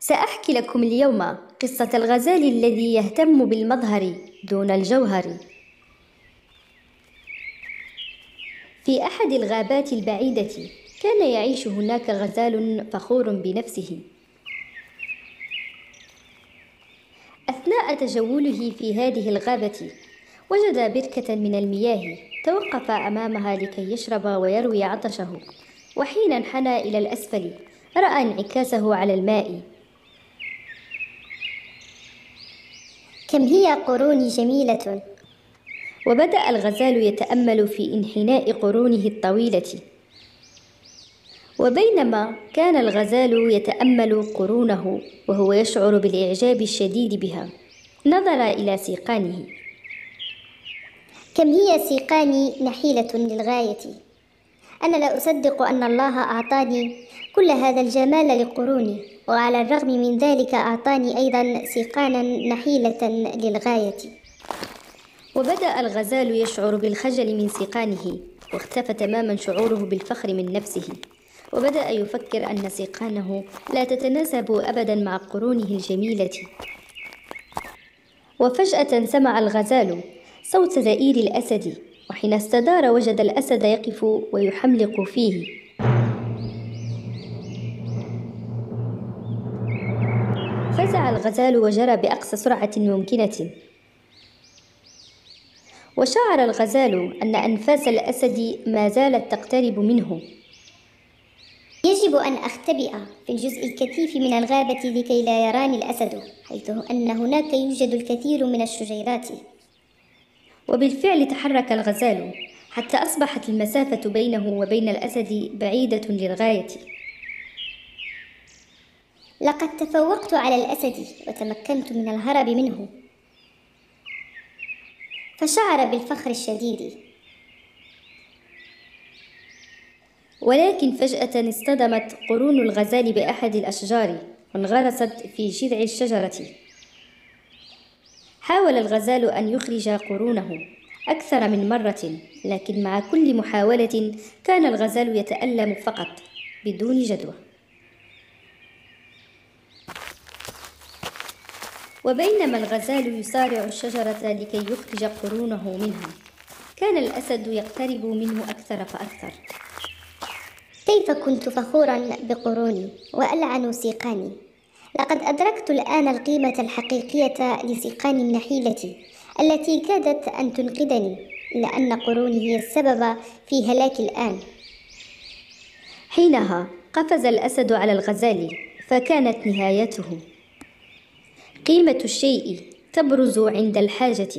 سأحكي لكم اليوم قصة الغزال الذي يهتم بالمظهر دون الجوهر. في أحد الغابات البعيدة كان يعيش هناك غزال فخور بنفسه. أثناء تجوله في هذه الغابة وجد بركة من المياه، توقف أمامها لكي يشرب ويروي عطشه، وحين انحنى إلى الأسفل رأى انعكاسه على الماء. كم هي قروني جميلة. وبدأ الغزال يتأمل في انحناء قرونه الطويلة. وبينما كان الغزال يتأمل قرونه وهو يشعر بالإعجاب الشديد بها، نظر إلى سيقانه. كم هي سيقاني نحيلة للغاية. أنا لا أصدق أن الله أعطاني كل هذا الجمال لقروني، وعلى الرغم من ذلك أعطاني أيضا سيقانا نحيلة للغاية. وبدأ الغزال يشعر بالخجل من سيقانه، واختفى تماما شعوره بالفخر من نفسه، وبدأ يفكر أن سيقانه لا تتناسب أبدا مع قرونه الجميلة. وفجأة سمع الغزال صوت زئير الأسد، وحين استدار وجد الأسد يقف ويحملق فيه. فزع الغزال وجرى بأقصى سرعة ممكنة، وشعر الغزال أن أنفاس الأسد ما زالت تقترب منه. يجب أن أختبئ في الجزء الكثيف من الغابة لكي لا يراني الأسد، حيث أن هناك يوجد الكثير من الشجيرات. وبالفعل تحرك الغزال حتى أصبحت المسافة بينه وبين الأسد بعيدة للغاية. لقد تفوقت على الأسد وتمكنت من الهرب منه، فشعر بالفخر الشديد. ولكن فجأة اصطدمت قرون الغزال بأحد الأشجار وانغرست في جذع الشجرة. حاول الغزال أن يخرج قرونه أكثر من مرة، لكن مع كل محاولة كان الغزال يتألم فقط بدون جدوى. وبينما الغزال يصارع الشجرة لكي يخرج قرونه منها، كان الأسد يقترب منه أكثر فأكثر. كيف كنت فخورا بقروني وألعن سيقاني. لقد أدركت الآن القيمة الحقيقية لسيقاني النحيلة التي كادت أن تنقذني، إلا أن قروني هي السبب في هلاكي الآن. حينها قفز الأسد على الغزال، فكانت نهايته. قيمة الشيء تبرز عند الحاجة،